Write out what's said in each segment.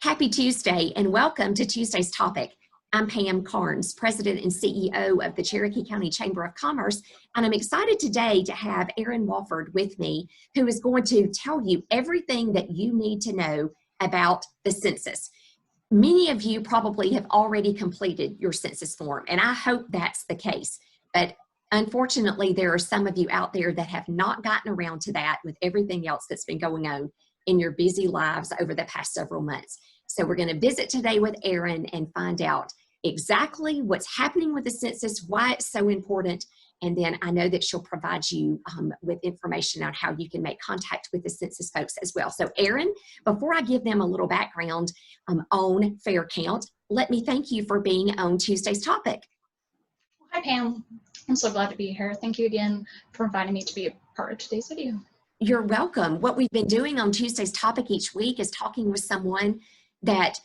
Happy Tuesday and welcome to Tuesday's topic. I'm Pam Carnes, President and CEO of the Cherokee County Chamber of Commerce, and I'm excited today to have Erin Wofford with me, who is going to tell you everything that you need to know about the census. Many of you probably have already completed your census form, and I hope that's the case. But unfortunately, there are some of you out there that have not gotten around to that with everything else that's been going on in your busy lives over the past several months. So we're going to visit today with Erin and find out exactly what's happening with the census, why it's so important, and then I know that she'll provide you with information on how you can make contact with the census folks as well. So Erin, before I give them a little background on Fair Count, let me thank you for being on Tuesday's topic. Hi Pam, I'm so glad to be here. Thank you again for inviting me to be a part of today's video. You're welcome. What we've been doing on Tuesday's topic each week is talking with someone that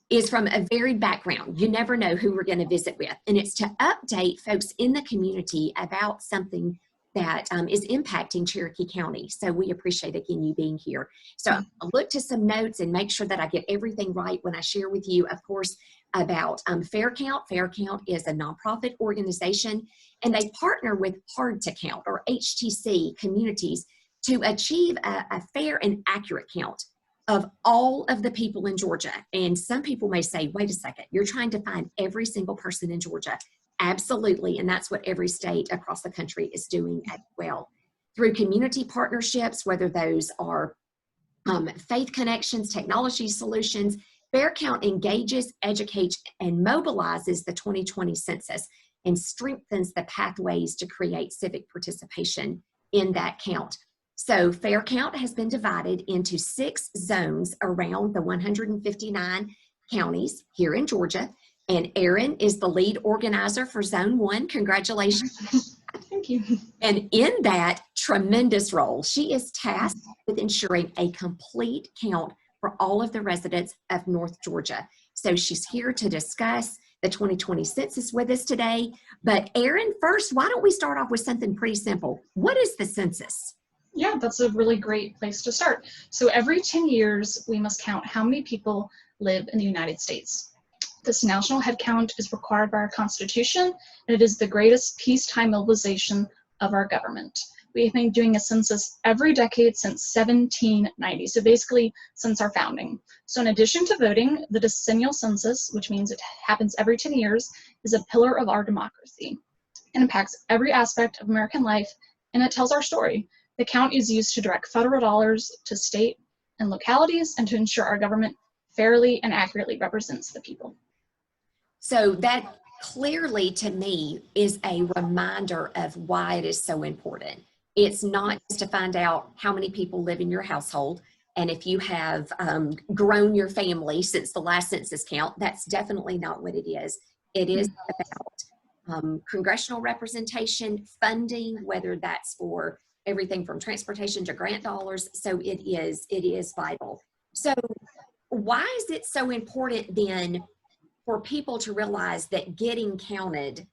is from a varied background. You never know who we're going to visit with. And it's to update folks in the community about something that is impacting Cherokee County. So we appreciate, again, you being here. So I'll look to some notes and make sure that I get everything right when I share with you, of course, about Fair Count. Fair Count is a nonprofit organization, and they partner with Hard to Count, or HTC, communities to achieve a fair and accurate count of all of the people in Georgia. And some people may say, wait a second, you're trying to find every single person in Georgia. Absolutely, and that's what every state across the country is doing as well. Through community partnerships, whether those are faith connections, technology solutions, Fair Count engages, educates, and mobilizes the 2020 census and strengthens the pathways to create civic participation in that count. So Fair Count has been divided into 6 zones around the 159 counties here in Georgia. And Erin is the lead organizer for Zone 1. Congratulations. Thank you. And in that tremendous role, she is tasked with ensuring a complete count for all of the residents of North Georgia. So she's here to discuss the 2020 census with us today. But Erin, first, why don't we start off with something pretty simple? What is the census? Yeah, that's a really great place to start. So every 10 years, we must count how many people live in the United States. This national head count is required by our Constitution, and it is the greatest peacetime mobilization of our government. We have been doing a census every decade since 1790, so basically since our founding. So in addition to voting, the decennial census, which means it happens every 10 years, is a pillar of our democracy. It impacts every aspect of American life, and it tells our story. The count is used to direct federal dollars to state and localities and to ensure our government fairly and accurately represents the people. So that clearly, to me, is a reminder of why it is so important. It's not just to find out how many people live in your household, and if you have grown your family since the last census count. That's definitely not what it is. It is about congressional representation, funding, whether that's for everything from transportation to grant dollars. So it is vital. So why is it so important then for people to realize that getting counted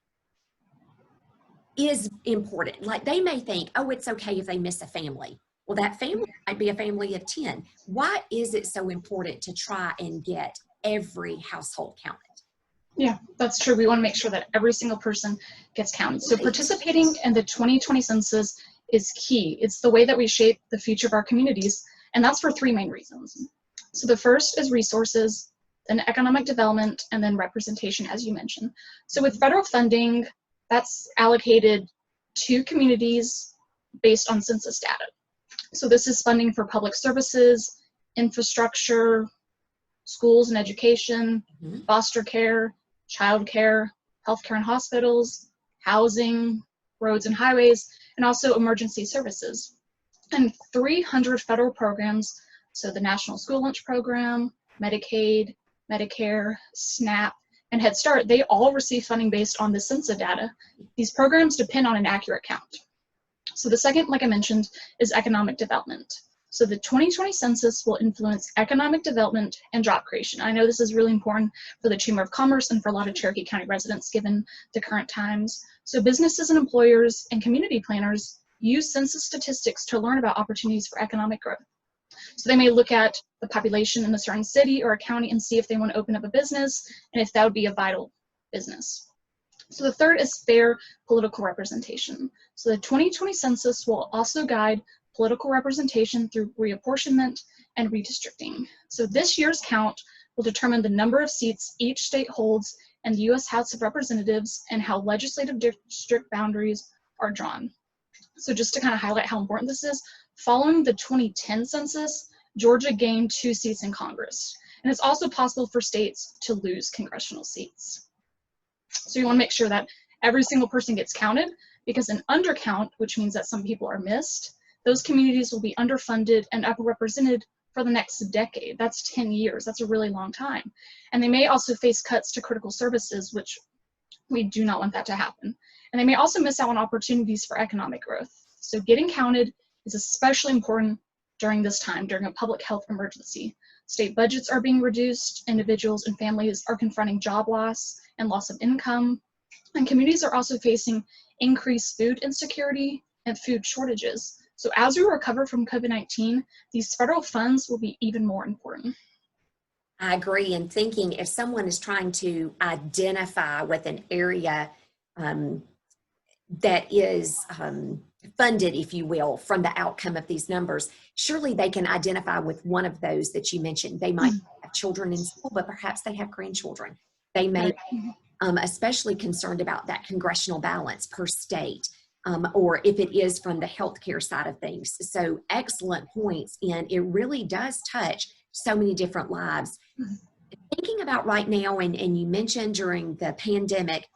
is important? Like, they may think, oh, it's okay if they miss a family. Well, that family might be a family of 10. Why is it so important to try and get every household counted? Yeah, that's true. We want to make sure that every single person gets counted. So participating in the 2020 census is key. It's the way that we shape the future of our communities, and that's for 3 main reasons. So the first is resources, then economic development, and then representation, as you mentioned. So with federal funding, that's allocated to communities based on census data. So this is funding for public services, infrastructure, schools and education, foster care, child care, healthcare and hospitals, housing, roads and highways, and also emergency services. And 300 federal programs, so the National School Lunch Program, Medicaid, Medicare, SNAP, and Head Start, they all receive funding based on the census data. These programs depend on an accurate count. So the second, like I mentioned, is economic development. So the 2020 census will influence economic development and job creation. I know this is really important for the Chamber of Commerce and for a lot of Cherokee County residents given the current times. So businesses and employers and community planners use census statistics to learn about opportunities for economic growth. So they may look at the population in a certain city or a county and see if they want to open up a business and if that would be a vital business. So the third is fair political representation. So the 2020 census will also guide political representation through reapportionment and redistricting. So this year's count will determine the number of seats each state holds in the U.S. House of Representatives and how legislative district boundaries are drawn. So just to kind of highlight how important this is, following the 2010 census, Georgia gained 2 seats in Congress. And it's also possible for states to lose congressional seats. So you want to make sure that every single person gets counted, because an undercount, which means that some people are missed, those communities will be underfunded and underrepresented for the next decade. That's 10 years. That's a really long time. And they may also face cuts to critical services, which we do not want that to happen. And they may also miss out on opportunities for economic growth. So getting counted is especially important during this time, during a public health emergency. State budgets are being reduced, individuals and families are confronting job loss and loss of income, and communities are also facing increased food insecurity and food shortages. So as we recover from COVID-19, these federal funds will be even more important. I agree. And thinking if someone is trying to identify with an area that is funded, if you will, from the outcome of these numbers, surely they can identify with one of those that you mentioned. They might have children in school, but perhaps they have grandchildren. They may especially concerned about that congressional balance per state, or if it is from the healthcare side of things. So excellent points, and it really does touch so many different lives. Thinking about right now, and you mentioned during the pandemic,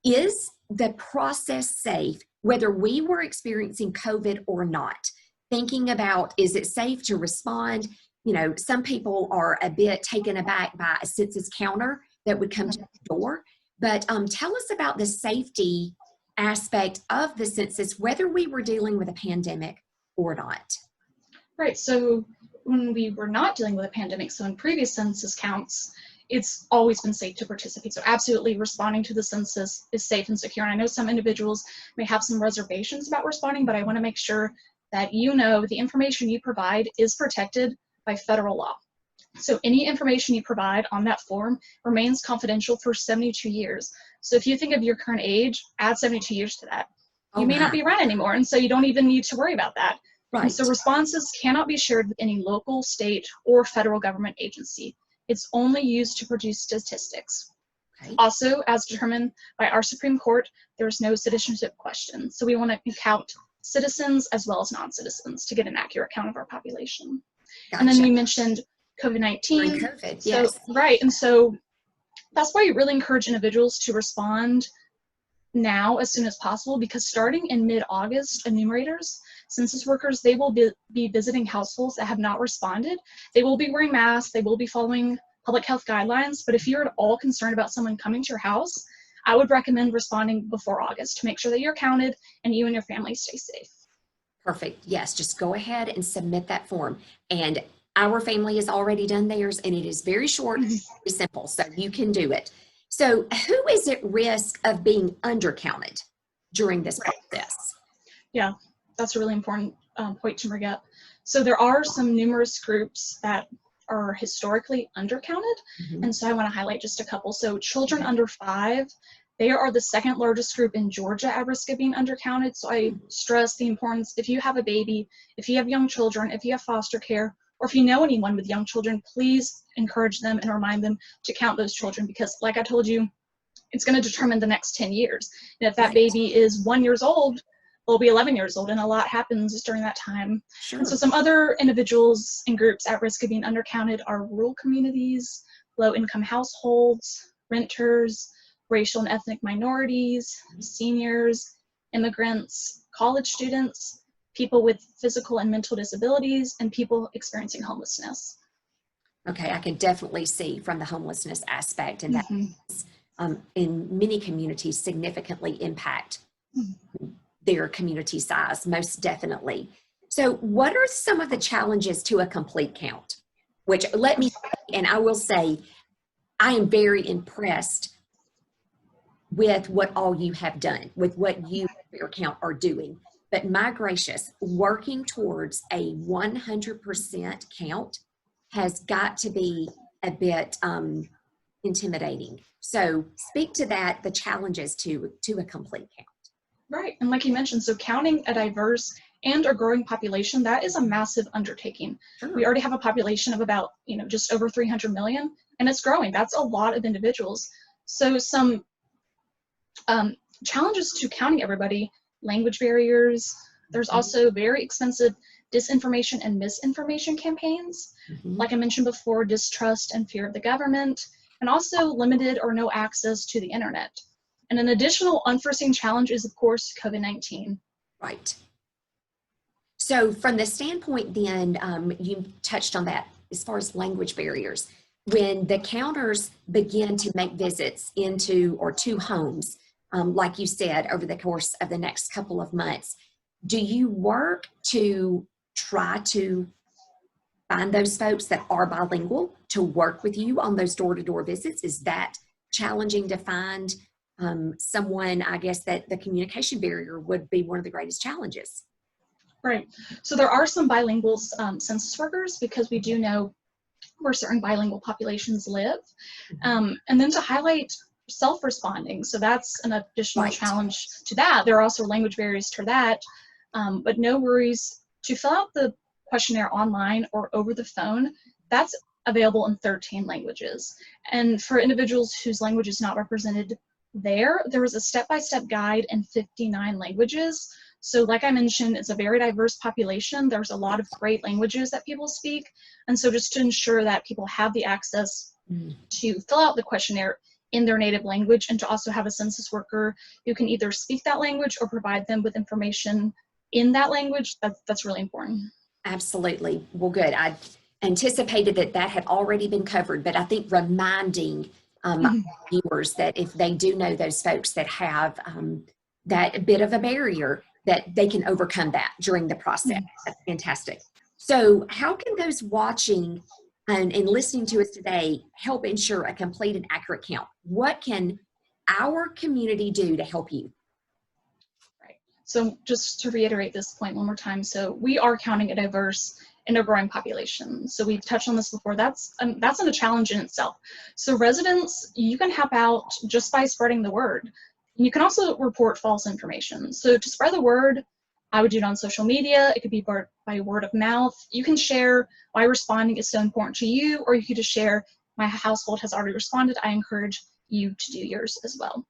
is the process safe, whether we were experiencing COVID or not? Thinking about, is it safe to respond? You know, some people are a bit taken aback by a census counter that would come to the door, but tell us about the safety aspect of the census, whether we were dealing with a pandemic or not. Right, so when we were not dealing with a pandemic, so in previous census counts, it's always been safe to participate. So absolutely responding to the census is safe and secure. And I know some individuals may have some reservations about responding, but I want to make sure that you know the information you provide is protected by federal law. So any information you provide on that form remains confidential for 72 years. So if you think of your current age, add 72 years to that. You may not be around anymore, and so you don't even need to worry about that. Right. And so responses cannot be shared with any local, state, or federal government agency. It's only used to produce statistics. Okay. Also, as determined by our Supreme Court, there's no citizenship question. So we want to count citizens as well as non-citizens to get an accurate count of our population. Gotcha. And then we mentioned COVID-19. COVID, so, yes. Right, and so that's why we really encourage individuals to respond now as soon as possible, because starting in mid-August, enumerators, census workers, they will be visiting households that have not responded. They will be wearing masks, they will be following public health guidelines, but if you're at all concerned about someone coming to your house, I would recommend responding before August to make sure that you're counted and you and your family stay safe. Perfect. Yes, just go ahead and submit that form. And our family has already done theirs, and it is very short, very simple, so you can do it. So who is at risk of being undercounted during this process? Yeah, that's a really important point to bring up. So there are some numerous groups that are historically undercounted, and so I want to highlight just a couple. So children under 5, they are the second largest group in Georgia at risk of being undercounted. So I stress the importance, if you have a baby, if you have young children, if you have foster care, or if you know anyone with young children, please encourage them and remind them to count those children, because like I told you, it's going to determine the next 10 years. And if that baby is 1 year old, they'll be 11 years old, and a lot happens during that time. Sure. And so some other individuals and groups at risk of being undercounted are rural communities, low-income households, renters, racial and ethnic minorities, seniors, immigrants, college students, people with physical and mental disabilities, and people experiencing homelessness. Okay, I can definitely see from the homelessness aspect, and that in many communities significantly impact their community size, most definitely. So what are some of the challenges to a complete count? Which, let me say, and I will say, I am very impressed with what all you have done, with what you and your count are doing. but my gracious, working towards a 100% count has got to be a bit intimidating. So speak to that, the challenges to a complete count. Right, and like you mentioned, so counting a diverse and a growing population, that is a massive undertaking. Sure. We already have a population of about, just over 300 million, and it's growing. That's a lot of individuals. So some challenges to counting everybody: language barriers. There's also very expensive disinformation and misinformation campaigns. Like I mentioned before, distrust and fear of the government, and also limited or no access to the internet. And an additional unforeseen challenge is, of course, COVID-19. Right. So from the standpoint then, you touched on that as far as language barriers. When the counters begin to make visits into or to homes, like you said, over the course of the next couple of months, do you work to try to find those folks that are bilingual to work with you on those door-to-door visits? Is that challenging to find someone? I guess that the communication barrier would be one of the greatest challenges. Right. So there are some bilingual census workers, because we do know where certain bilingual populations live. And then to highlight self-responding. So that's an additional challenge to that. There are also language barriers to that, but no worries. To fill out the questionnaire online or over the phone, that's available in 13 languages. And for individuals whose language is not represented there is a step-by-step guide in 59 languages. So like I mentioned, it's a very diverse population. There's a lot of great languages that people speak. And so just to ensure that people have the access to fill out the questionnaire in their native language, and to also have a census worker who can either speak that language or provide them with information in that language, that's really important. Absolutely. Well, good. I anticipated that had already been covered, but I think reminding viewers that if they do know those folks that have that bit of a barrier, that they can overcome that during the process. That's fantastic. So how can those watching and listening to us today help ensure a complete and accurate count? What can our community do to help you? Right. So just to reiterate this point one more time, so we are counting a diverse and a growing population. So we've touched on this before. That's a challenge in itself. So residents, you can help out just by spreading the word. You can also report false information. So to spread the word, I would do it on social media. It could be by word of mouth. You can share why responding is so important to you, or you could just share, my household has already responded. I encourage you to do yours as well.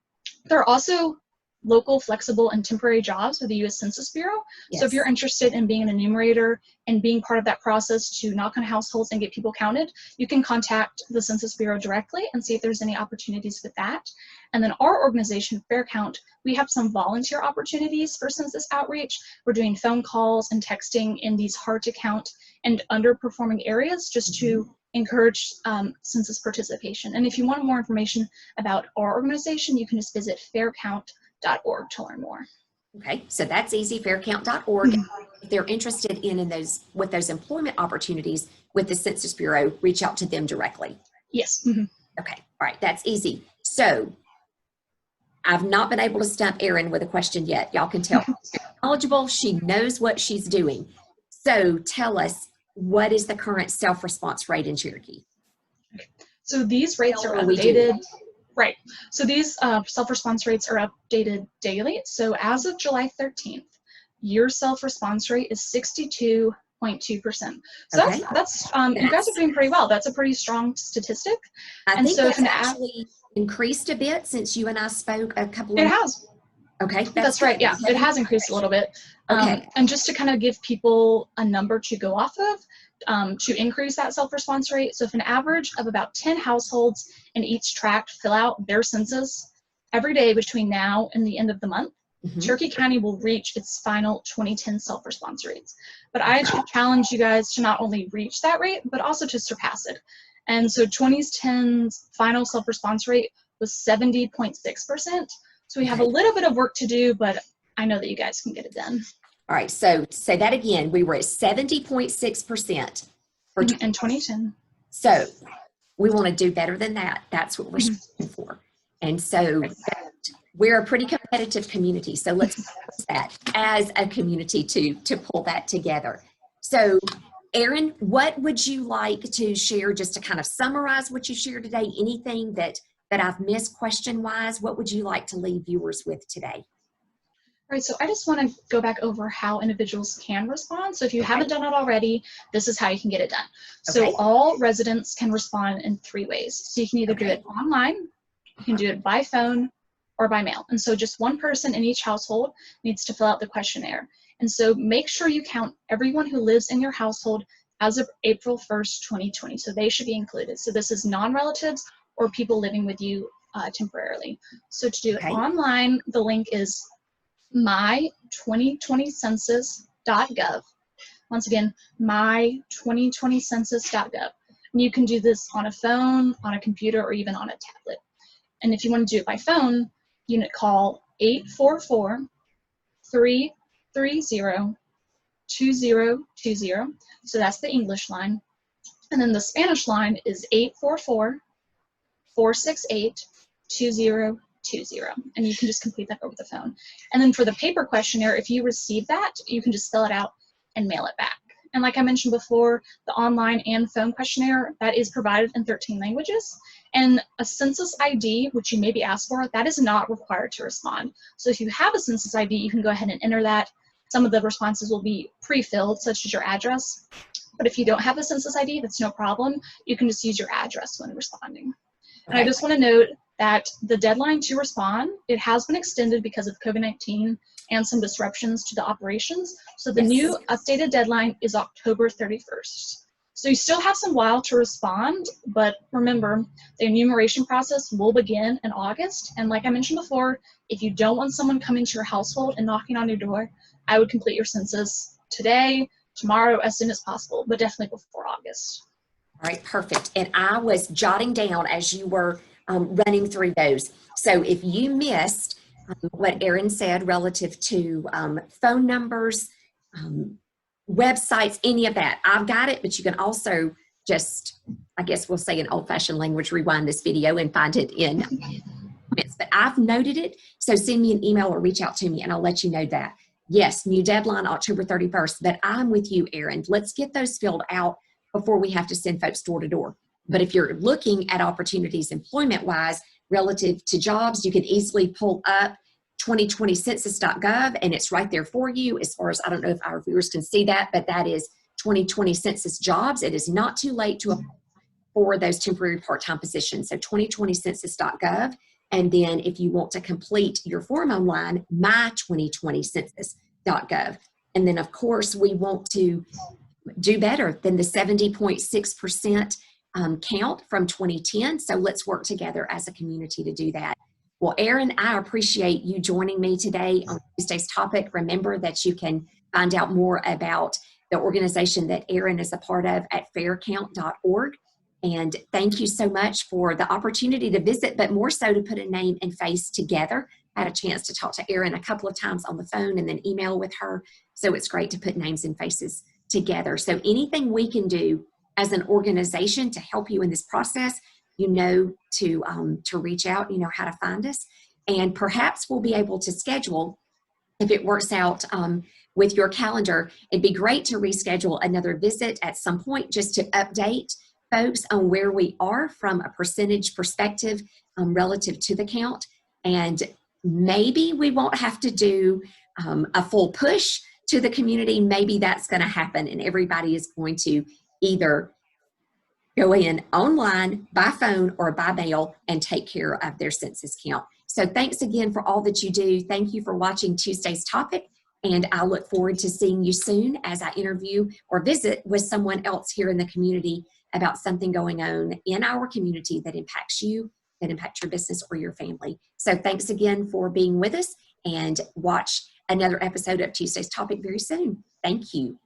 There are also local, flexible, and temporary jobs with the U.S. Census Bureau. Yes. So if you're interested in being an enumerator and being part of that process to knock on households and get people counted, you can contact the Census Bureau directly and see if there's any opportunities with that. And then our organization, Fair Count, we have some volunteer opportunities for census outreach. We're doing phone calls and texting in these hard to count and underperforming areas just to encourage census participation. And if you want more information about our organization, you can just visit faircount.org to learn more. Okay, so that's easy, faircount.org. If they're interested in those employment opportunities with the Census Bureau, reach out to them directly. Yes. Okay, all right, that's easy. So I've not been able to stump Erin with a question yet. Y'all can tell she's knowledgeable, she knows what she's doing. So tell us, what is the current self-response rate in Cherokee? Okay. So these rates are updated. Right. So these self-response rates are updated daily. So as of July 13th, your self-response rate is 62.2%. So okay. that's you guys are doing pretty well. That's a pretty strong statistic. I think so that's actually increased a bit since you and I spoke a couple of It has. Okay. That's right. Yeah, it has increased a little bit. Okay. And just to kind of give people a number to go off of, to increase that self-response rate. So if an average of about 10 households in each tract fill out their census every day between now and the end of the month, Cherokee County will reach its final 2010 self-response rates. But I challenge you guys to not only reach that rate, but also to surpass it. And so 2010's final self-response rate was 70.6%. So we have a little bit of work to do, but I know that you guys can get it done. All right, so say that again. We were at 70.6% in 2010. So we want to do better than that. That's what we're shooting for. And so we're a pretty competitive community, so let's use that as a community to pull that together. So Erin, what would you like to share just to kind of summarize what you shared today? Anything that I've missed question-wise? What would you like to leave viewers with today? All right, so I just want to go back over how individuals can respond. So if you haven't done it already, this is how you can get it done. So all residents can respond in 3 ways. So you can either do it online, you can do it by phone, or by mail. And so just one person in each household needs to fill out the questionnaire. And so make sure you count everyone who lives in your household as of April 1st, 2020. So they should be included. So this is non-relatives or people living with you temporarily. So to do it online, the link is my2020census.gov. Once again, my2020census.gov. And you can do this on a phone, on a computer, or even on a tablet. And if you want to do it by phone, you can call 844-330-2020. So that's the English line. And then the Spanish line is 844-468-2020. And you can just complete that over the phone. And then for the paper questionnaire, if you receive that, you can just fill it out and mail it back. And like I mentioned before, the online and phone questionnaire, that is provided in 13 languages. And a census ID, which you may be asked for, that is not required to respond. So if you have a census ID, you can go ahead and enter that. Some of the responses will be pre-filled, such as your address. But if you don't have a census ID, that's no problem. You can just use your address when responding. And I just want to note that the deadline to respond, it has been extended because of COVID-19 and some disruptions to the operations. So the new updated deadline is October 31st. So you still have some while to respond, but remember, the enumeration process will begin in August. And like I mentioned before, if you don't want someone coming to your household and knocking on your door, I would complete your census today, tomorrow, as soon as possible, but definitely before August. All right, perfect. And I was jotting down as you were running through those. So if you missed what Erin said relative to phone numbers, websites, any of that, I've got it, but you can also just, I guess we'll say in old-fashioned language, rewind this video and find it in comments. But I've noted it, so send me an email or reach out to me and I'll let you know that. Yes, new deadline, October 31st, but I'm with you, Erin. Let's get those filled out before we have to send folks door to door. But if you're looking at opportunities employment-wise relative to jobs, you can easily pull up 2020census.gov and it's right there for you. As far as, I don't know if our viewers can see that, but that is 2020 Census jobs. It is not too late to apply for those temporary part-time positions. So 2020census.gov. And then if you want to complete your form online, my2020census.gov. And then of course we want to do better than the 70.6% count from 2010. So let's work together as a community to do that. Well, Erin, I appreciate you joining me today on Tuesday's topic. Remember that you can find out more about the organization that Erin is a part of at faircount.org. And thank you so much for the opportunity to visit, but more so to put a name and face together. I had a chance to talk to Erin a couple of times on the phone and then email with her. So it's great to put names and faces together. So anything we can do as an organization to help you in this process, you know, to reach out, you know how to find us. And perhaps we'll be able to schedule, if it works out with your calendar, it'd be great to reschedule another visit at some point just to update folks on where we are from a percentage perspective relative to the count. And maybe we won't have to do a full push to the community. Maybe that's going to happen and everybody is going to either go in online, by phone, or by mail and take care of their census count. So thanks again for all that you do. Thank you for watching Tuesday's topic. And I look forward to seeing you soon as I interview or visit with someone else here in the community about something going on in our community that impacts you, that impacts your business or your family. So thanks again for being with us, and watch another episode of Tuesday's Topic very soon. Thank you.